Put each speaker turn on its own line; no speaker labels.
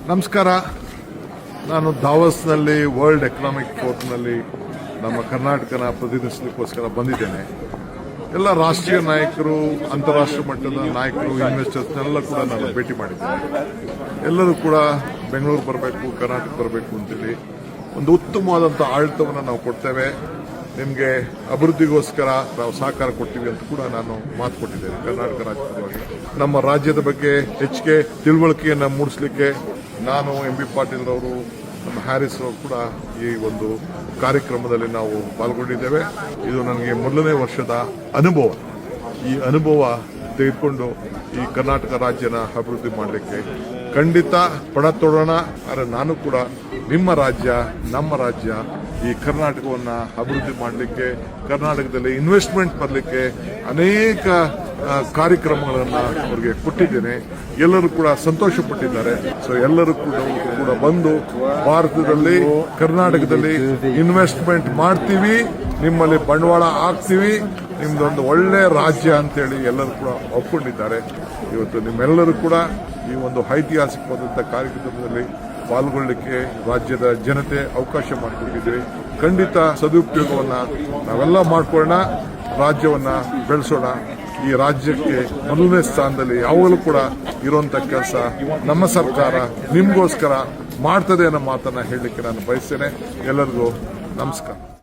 ನಮಸ್ಕಾರ. ನಾನು ದಾವಸ್ನಲ್ಲಿ world economic ಫೋರಮ್ನಲ್ಲಿ ನಮ್ಮ ಕರ್ನಾಟಕನ ಪ್ರತಿನಿಧಿಸಲಿಕ್ಕೋಸ್ಕರ ಬಂದಿದ್ದೇನೆ. ಎಲ್ಲ ರಾಷ್ಟ್ರೀಯ ನಾಯಕರು, ಅಂತಾರಾಷ್ಟ್ರೀಯ ಮಟ್ಟದ ನಾಯಕರು, ಇನ್ವೆಸ್ಟರ್ಸ್ನೆಲ್ಲ ಕೂಡ ನಾನು ಭೇಟಿ ಮಾಡಿದ್ದೇನೆ. ಎಲ್ಲರೂ ಕೂಡ ಬೆಂಗಳೂರು ಬರಬೇಕು, ಕರ್ನಾಟಕ ಬರಬೇಕು ಅಂತೇಳಿ ಒಂದು ಉತ್ತಮವಾದಂಥ ಆಡಳಿತವನ್ನು ನಾವು ಕೊಡ್ತೇವೆ, ನಿಮಗೆ ಅಭಿವೃದ್ಧಿಗೋಸ್ಕರ ನಾವು ಸಹಕಾರ ಕೊಡ್ತೀವಿ ಅಂತ ಕೂಡ ನಾನು ಮಾತು ಕೊಟ್ಟಿದ್ದೇನೆ. ಕರ್ನಾಟಕ ರಾಜ್ಯದವಾಗಿ ನಮ್ಮ ರಾಜ್ಯದ ಬಗ್ಗೆ ಹೆಚ್ಚಿಗೆ ತಿಳುವಳಿಕೆಯನ್ನು ಮೂಡಿಸಲಿಕ್ಕೆ ನಾನು ಎಂ ಬಿ ಪಾಟೀಲ್ ಅವರು, ನಮ್ಮ ಹ್ಯಾರಿಸ್ ಅವರು ಕೂಡ ಈ ಒಂದು ಕಾರ್ಯಕ್ರಮದಲ್ಲಿ ನಾವು ಪಾಲ್ಗೊಂಡಿದ್ದೇವೆ. ಇದು ನನಗೆ ಮೊದಲನೇ ವರ್ಷದ ಅನುಭವ. ಈ ಅನುಭವ ತೆಗೆದುಕೊಂಡು ಈ ಕರ್ನಾಟಕ ರಾಜ್ಯನ ಅಭಿವೃದ್ಧಿ ಮಾಡಲಿಕ್ಕೆ ಖಂಡಿತ ಪಣ ತೊಡೋಣ. ಆದರೆ ನಾನು ಕೂಡ ನಿಮ್ಮ ರಾಜ್ಯ, ನಮ್ಮ ರಾಜ್ಯ, ಈ ಕರ್ನಾಟಕವನ್ನು ಅಭಿವೃದ್ಧಿ ಮಾಡಲಿಕ್ಕೆ, ಕರ್ನಾಟಕದಲ್ಲಿ ಇನ್ವೆಸ್ಟ್ಮೆಂಟ್ ಬರಲಿಕ್ಕೆ ಅನೇಕ ಕಾರ್ಯಕ್ರಮಗಳನ್ನು ಅವರಿಗೆ ಕೊಟ್ಟಿದ್ದೇನೆ. ಎಲ್ಲರೂ ಕೂಡ ಸಂತೋಷ ಪಟ್ಟಿದ್ದಾರೆ. ಸೊ ಎಲ್ಲರೂ ಕೂಡ ಬಂದು ಭಾರತದಲ್ಲಿ, ಕರ್ನಾಟಕದಲ್ಲಿ ಇನ್ವೆಸ್ಟ್ಮೆಂಟ್ ಮಾಡ್ತೀವಿ, ನಿಮ್ಮಲ್ಲಿ ಬಂಡವಾಳ ಹಾಕ್ತೀವಿ, ನಿಮ್ದೊಂದು ಒಳ್ಳೆ ರಾಜ್ಯ ಅಂತೇಳಿ ಎಲ್ಲರೂ ಕೂಡ ಒಪ್ಕೊಂಡಿದ್ದಾರೆ. ಇವತ್ತು ನಿಮ್ಮೆಲ್ಲರೂ ಕೂಡ ಈ ಒಂದು ಐತಿಹಾಸಿಕವಾದಂಥ ಕಾರ್ಯಕ್ರಮದಲ್ಲಿ ಪಾಲ್ಗೊಳ್ಳಲಿಕ್ಕೆ ರಾಜ್ಯದ ಜನತೆ ಅವಕಾಶ ಮಾಡಿಕೊಟ್ಟಿದ್ದೀವಿ. ಖಂಡಿತ ಸದುಪಯೋಗವನ್ನು ನಾವೆಲ್ಲ ಮಾಡ್ಕೊಳ್ಳೋಣ, ರಾಜ್ಯವನ್ನು ಬೆಳೆಸೋಣ. ಈ ರಾಜ್ಯಕ್ಕೆ ಮೊದಲನೇ ಸ್ಥಾನದಲ್ಲಿ ಯಾವಾಗಲೂ ಕೂಡ ಇರುವಂಥ ಕೆಲಸ ನಮ್ಮ ಸರ್ಕಾರ ನಿಮಗೋಸ್ಕರ ಮಾಡ್ತದೆ ಅನ್ನೋ ಮಾತನ್ನು ಹೇಳಲಿಕ್ಕೆ ನಾನು ಬಯಸ್ತೇನೆ. ಎಲ್ಲರಿಗೂ ನಮಸ್ಕಾರ.